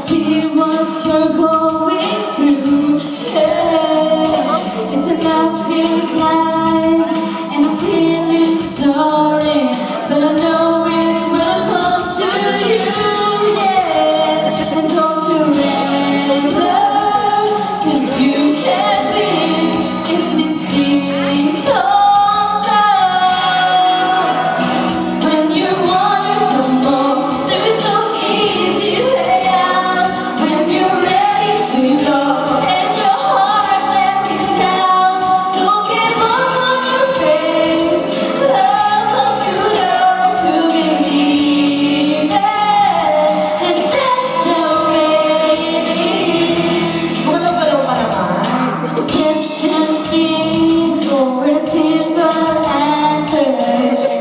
see what you're going through. Yeah. It's an uphill climb, and I'm feeling sorry, but I know it will come to you. Yeah, and don't surrender, 'cause you can't be in this feeling of love. When you want it the most, there's no easy way out. When you're ready to go and your heart's letting down, don't give up on your faith. Love comes to those who believe it, and that's the way it is. Gumalaw-galaw ka naman. Yes, can be or is it the answer?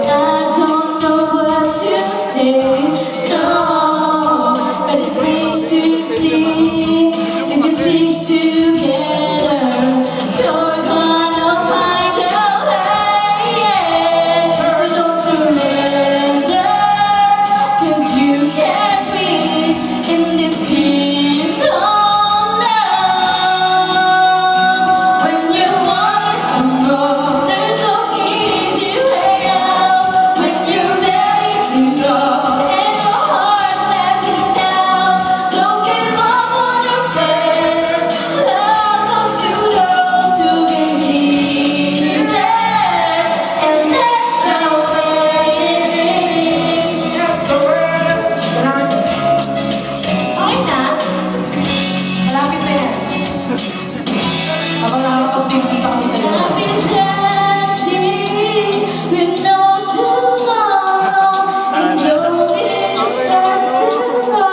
I don't know what to say, no, but it's plain to see. If we stick together, you're gonna find a way, yeah. So don't surrender, 'cause you can't be in this game of love. When you want it the most, there's no easy way out. When you're ready to go and your heart's letting down, don't give up on your faith. Love comes to those who believe it, and that's the way it is. That's the worst. Okay na? Malapit na yan. Habang nakakapag-tinti pa kami sa loob. Life is empty with no tomorrow, and no minutes just to go.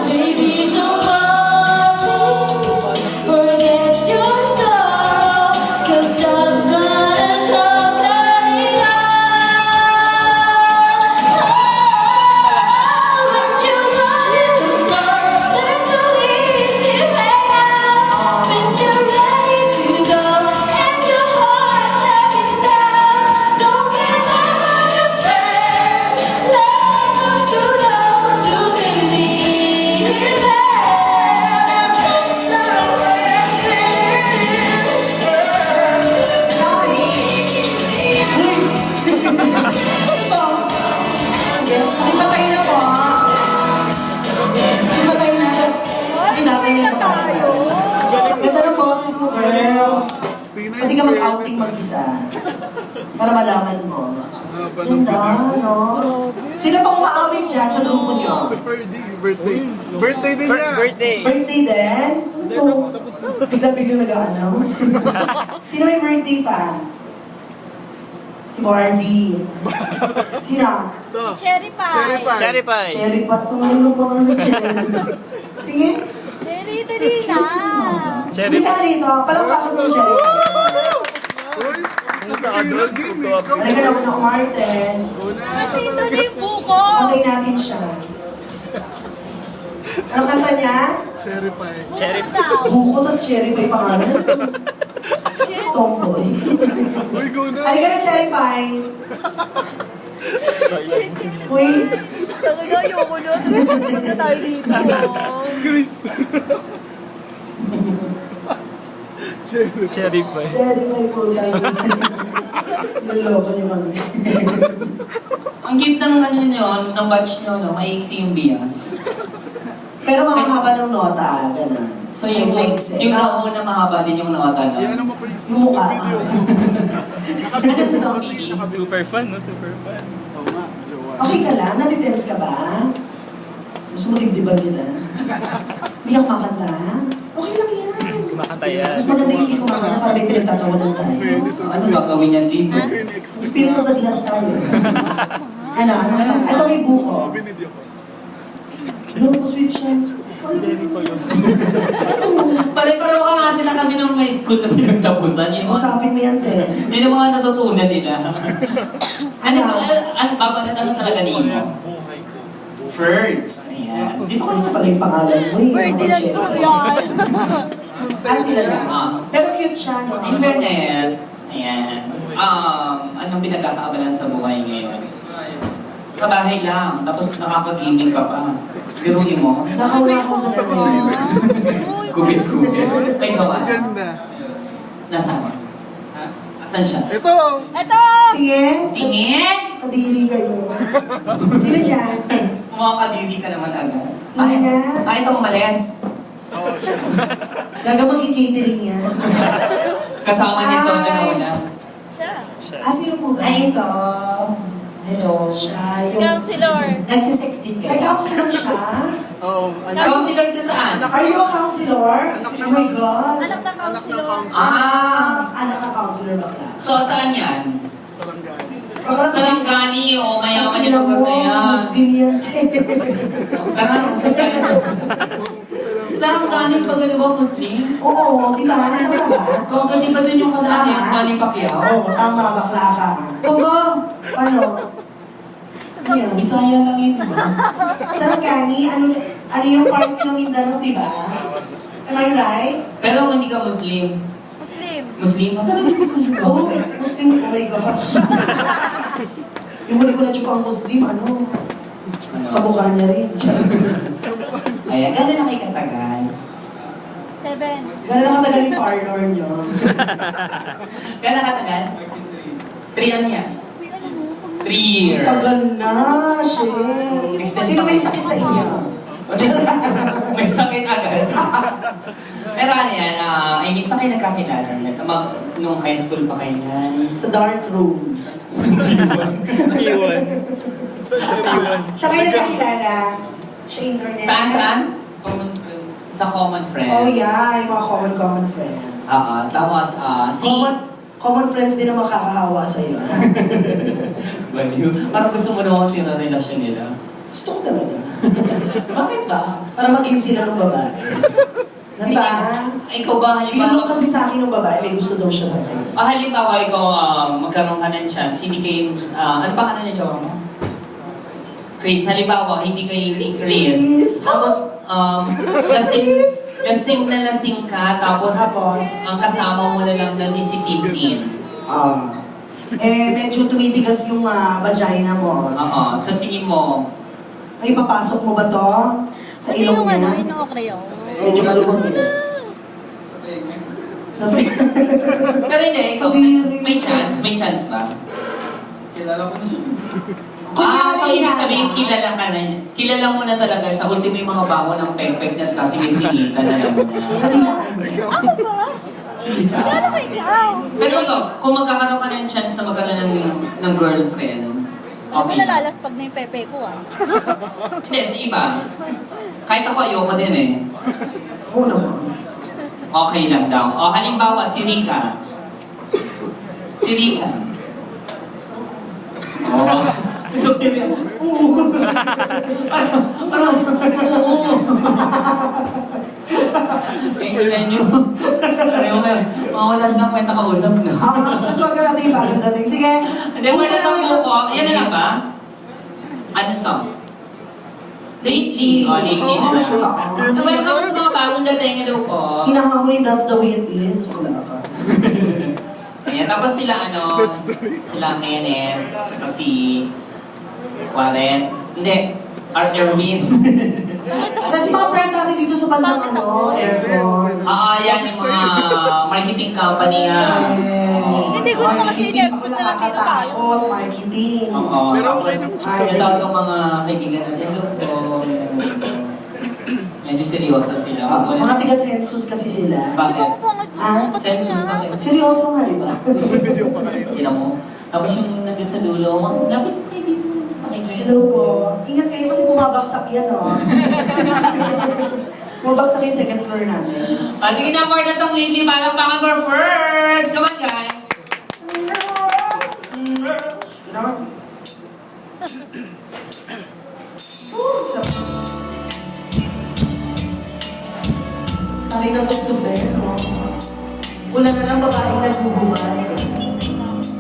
Baby, don't worry, forget your sorrow, 'cause God's gonna cover it all. When you want it the most, there's no easy way out. When you're ready to go and your heart's letting down, don't give up on your faith. Love comes to those who believe it, and that's the way it is. Ipatay na po. Ipatay na. Tapos, inakay na tayo. Ganda ng boses mo, girl. Pwede ka mag-outing mag-isa. Para malaman mo. Ganda, no? Sino pang umaawit dyan sa grupo nyo? Si Ferdy, birthday. Birthday din niya. Birthday. Birthday din? Ito. Bigla-bigla nag-a-announce. Sino may birthday pa? Si Mardy. Sino? Cherry pie. Cherry pie. Cherry pie. Cherry pa to. Ano pa nga Cherry? Tingin. Cherry, dali na. Cherry Hindi ka rito. Palakpakan mo Cherry pa. Uy, ikaw. Halika naman ako, Martin. Kasi dali yung buko. Pantay natin siya. Anong kanta niya? Cherry pie. Cherry Daw. Buko, tas Cherry pa yung pangalan. Tomboy. Uy, go na. Halika na, Cherry Pie. Uy, Talaga ayoko nyo. Talaga tayo dito. Chris. Cherry. Cherry pie. Cherry Pie po lang. Niloloko niyo kami. Ang cute ng ano nyo, ng batch nyo, no? Maiksi yung bias. Pero makahaba ng nota, gano'n. So yung, next, yung nauna mahaba din yung nota na. Yan mo pa yung Yung mukha. Anong song feeling? Super fun, no? Super fun. Oo nga, jowa. Okay ka lang? Natitense ka ba? Gusto mo dibdiban kita? Hindi ka kumakanta? Okay lang yan. Kumakanta yan. Mas maganda yung hindi kumakanta para may pinagtatawanan tayo. Anong gagawin niyan dito? Spirit of the glass tayo. Ano song? Ito may buko. Binidyo ko. Loco, sweet siya. Cherry pie yun. Pare-pareho ka nga sila kasi nung high school na pinagtapusan. Yung mga, Usapin mo yan, te. yun ang mga natutunan nila. ano talaga nino? Ferds. Ayan. Dito ko Friends pala yung pangalan mo eh. Birthday lang to yan. Sila na. Pero cute siya, no? In fairness, ayan. Anong pinagkakaabalan sa buhay ngayon? Sa Sa bahay lang, tapos nakaka-gaming ka pa. Biruin mo. Nakauna ako sa dalawa. Kubit-kubit. May jowa. Ganda. Nasaan? Ha? Asan siya? Ito! Ito! Tingin. Tingin! Kadiri kayo. Sino dyan? Kumakadiri ka naman agad. Yun nga. Ito umalis. Oo, siya. Gaga mag-catering niya. Kasama niya ito na una. Siya. Ah, sino po ba? Ay, ito. Hello. Siya, yung... Counselor. Nagsisex din kayo. Nag-counselor siya? Oo, anak. Counselor ka saan? Are you a counselor? Oh my God. Anak na Anak ng counselor. council. Anak ng counselor bakla. So, saan yan? Sarangani. Bakla Sa Langkani o mayaman Tingnan yung mo, lugar na yan. Muslim yan. Tara, sa Sa Langkani pa gano'n ba Muslim? Oo, di ba? Ano ka ba? Kung di ba dun yung kalaki yung Manny Pacquiao? Oo, tama, bakla ka. Kaba! Ano? Ano yan? Bisaya lang yun, di ba? Sarangani, ano yung party ng Mindanao, di ba? Am I right? Pero hindi ka Muslim. Muslim. Muslim? Talaga ka Muslim ka? Oh, Muslim, oh my gosh. Yung huli ko na chupang Muslim, ano? Ano? Kamukha niya rin. Ayan, gano'n na kayo katagal. 7. Gano'n na katagal yung parlor niyo. Gano'n katagal? 3 ano yan? 3 years. Tagal na, shit. Sino may sakit sa inyo? May sakit agad. Pero ano yan, I mean, saan kayo nagkakilala? Nung high school pa kayo yan? Sa dark room. Iwan. Siya kayo nagkakilala. Siya internet. Saan? Common friend. Sa common friend. Oh yeah, yung mga common friends. Tapos, si... Common friends din ang makakahawa sa'yo. Baliw. Parang gusto mo naman kasi yung relasyon nila. Gusto ko talaga. Bakit ba? Para maging sila ng babae. Diba? Ikaw ba, Pinulong halimbawa... kasi sa akin ng babae, may gusto daw siya sa akin. halimbawa, ikaw magkaroon ka ng chance, hindi kayo... ano ba ka na niya, mo? Chris, halimbawa, hindi kayo ni Chris. Chris? Tapos, lasing na lasing ka, tapos ang kasama mo na lang doon is si Tintin. Medyo tumitigas yung vagina mo. Oo, sa tingin mo, Ay, papasok mo ba to? Sa ilong niya? Yung okreyo. Medyo maluwag yun. pero hindi, ikaw, may chance ba? Kilala ko na siya. So ibig sabihin, kilala ka na. Kilala mo na talaga siya. Ultimo yung mga bango ng pek-pek na kasi minsilita na lang niya. Ako ba? Kilala ko ikaw. Pero ikaw, kung magkakaroon ka ng chance na magkaroon ng girlfriend, Ako okay. nalalaspag na yung pepe ko Hindi, sa iba. Kahit ako ayoko din eh. Oo naman. Okay lang daw. O halimbawa, si Rika. Si Rika. Oo. So, parang, oo. Tingnan nyo. Pareho kayo. Makawalas na kwenta kausap na. Mas wag na natin yung bagong dating. Sige. Hindi, wala sa po. Yan na lang ba? Ano song? Lately. O, lately na lang. So, welcome sa mga bagong dating. Hello po. Hinahamulin, that's the way it is. Wala ka. Ayan, tapos sila That's the way. sila Kenneth, tsaka si Warren. Hindi, Erwin. Tapos yung mga friend natin dito sa bandang aircon. Yan yung mga marketing company yan. Hindi ko naman kasi Marketing, i-expect ako na nakita tayo. nakakatakot, marketing. Oo, Pero tapos okay ito ang mga kaibigan natin. Hello po. Medyo seryosa sila. Mga tiga-census kasi sila. Bakit? Ah? Census bakit? Seryoso nga, di ba? Video pa kayo. Tignan mo. Tapos yung nandun sa dulo, lapit mo kayo dito. Pakijoin. Hello po. Ingat kayo kasi bumabaksak yan, oh. Bumabaksak yung second floor namin. Sige na, more na sa lately. Balang pangan for first. Come on, guys. Ginawa. Taray ng tugtog na yan, oh. Wala na lang babaeng nagbubumay.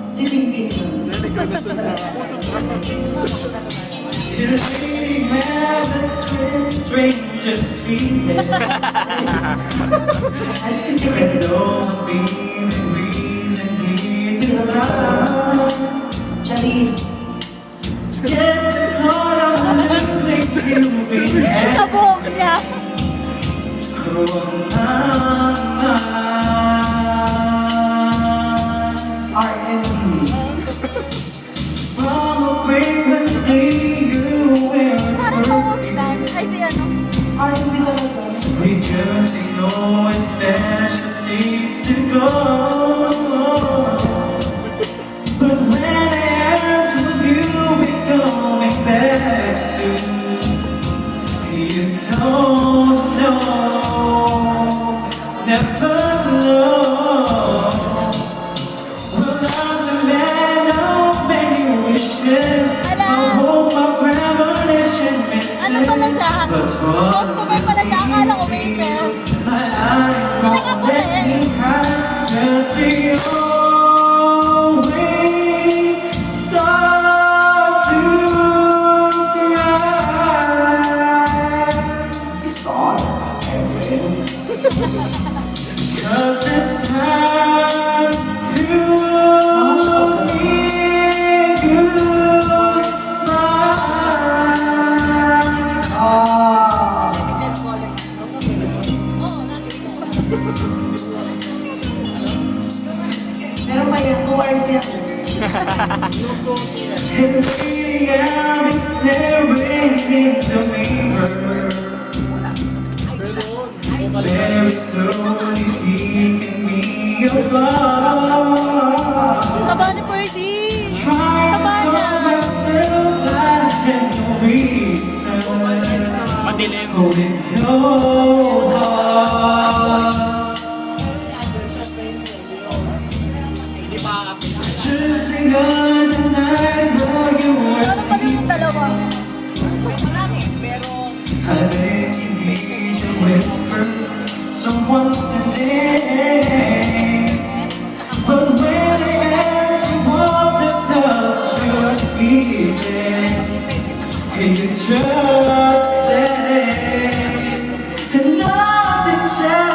Si Tintin yun. Strangers feeling. Charis. Get the niya. R&B. Parang pangustan. Ay, si ano? R&B talaga. Rejoicing, knowing special needs to go. But when I ask, will you be coming back soon? You don't know, never know. Well, I'm the man of many wishes. I hope my premonition misses. Ano pala siya? But Customer pala siya. Akala ko waiter. my eyes won't let me hide. Just the always start to cry. Star FM. Cause this time could be goodbye. Ah. Meron pa yan, 2 hours yan. And lately I've been staring in the mirror. Very slowly picking me apart. Taba ni Ferdy. Trying to tell myself I had no reason. Holding your heart. Choosing on the night while you were Ano pa yung dalawa? I beg you need to whisper someone's name. But when I ask you what the touch should be there, you just say, and nothing changed.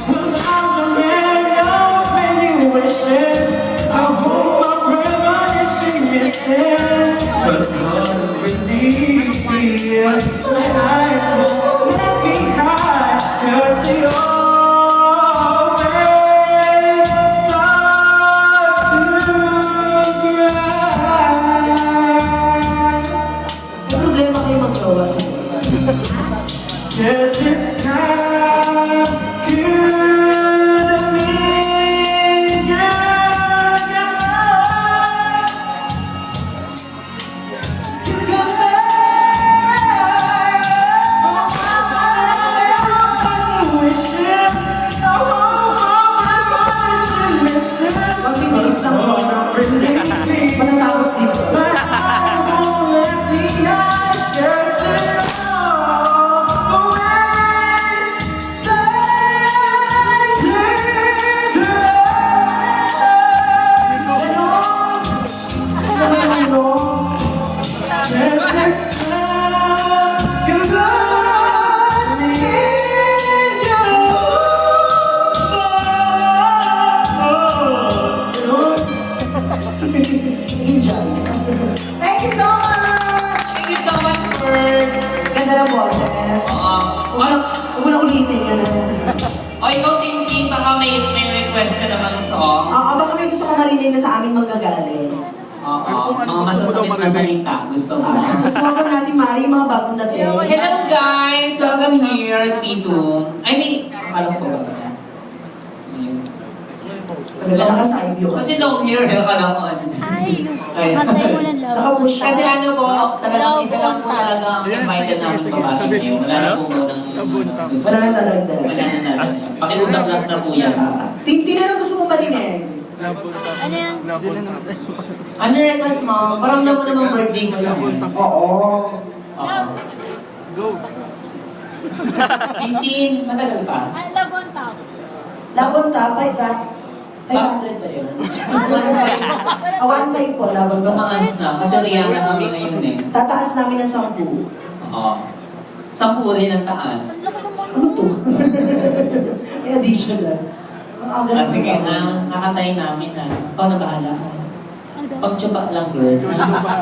Well, I'm the man of many wishes. I hope my premonition misses. But what a relief, my eyes won't let me hide. 'Cause they always start to cry. May problema kayo mag-jowa sa Does this time could mean Magbibilis lang po. Matatapos dito. Ano ba yung ano? Enjoy. Thank you so much! Thank you so much, Birds. Ganda ng boses. Huwag mo na ulitin yan. O, ikaw, Tintin, baka may request ka naman sa song. Baka may gusto ko marinig na sa aming manggagaling. Oo, mga masasakit na salita. Gusto mo. Mas welcome natin, Mari, yung mga bagong dating. Hello guys! Welcome here at P2. I mean, akala ko ba? Kasi Wala naka-side view kasi long hair, akala ko ano. Ay, Ay. patay mo ng love. Nakapush siya. Kasi ano po, talagang isa lang po talaga ang invited namin babae ngayon. Wala na po mo ng Wala nang talagdag. Wala na natin. Pakiusap last na po yan. Tingnan na gusto mo marinig. Ano yan? Ano request mo? Paramdam mo naman birthday mo sa akin. Oo. Oo. Go. Tintin, matagal pa. Ay, love on top. Labon ta, 500 ba yun? 1.5 po, labon ta. Lumakas na, kasi Rihanna kami ngayon eh. Tataas namin ng 10. Oo. 10 rin ang taas. Ang laki ng mga Ano to? May additional. Ang aga Ah, ng sige, mga- nakatay namin Ikaw na bahala. Pagtsuba lang, girl.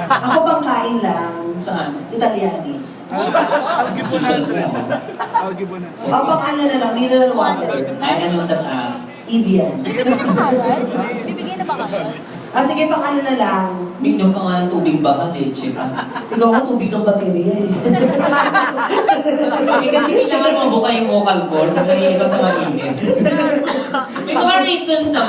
Ako bang kain lang? Saan? Italianis. Algebra Social 100. mo. Algebra na. Pang ano na lang, mineral water. Ay, ano that Evian. Bibigyan na ba kayo? Ah, sige, pang ano na lang. Bigyan ka nga ng tubig ba? Leche ka. Ikaw nga tubig ng baterya eh. Eh, kasi kailangan mabuka yung vocal cords. Nahihirap sa mainit. May mga reasons naman.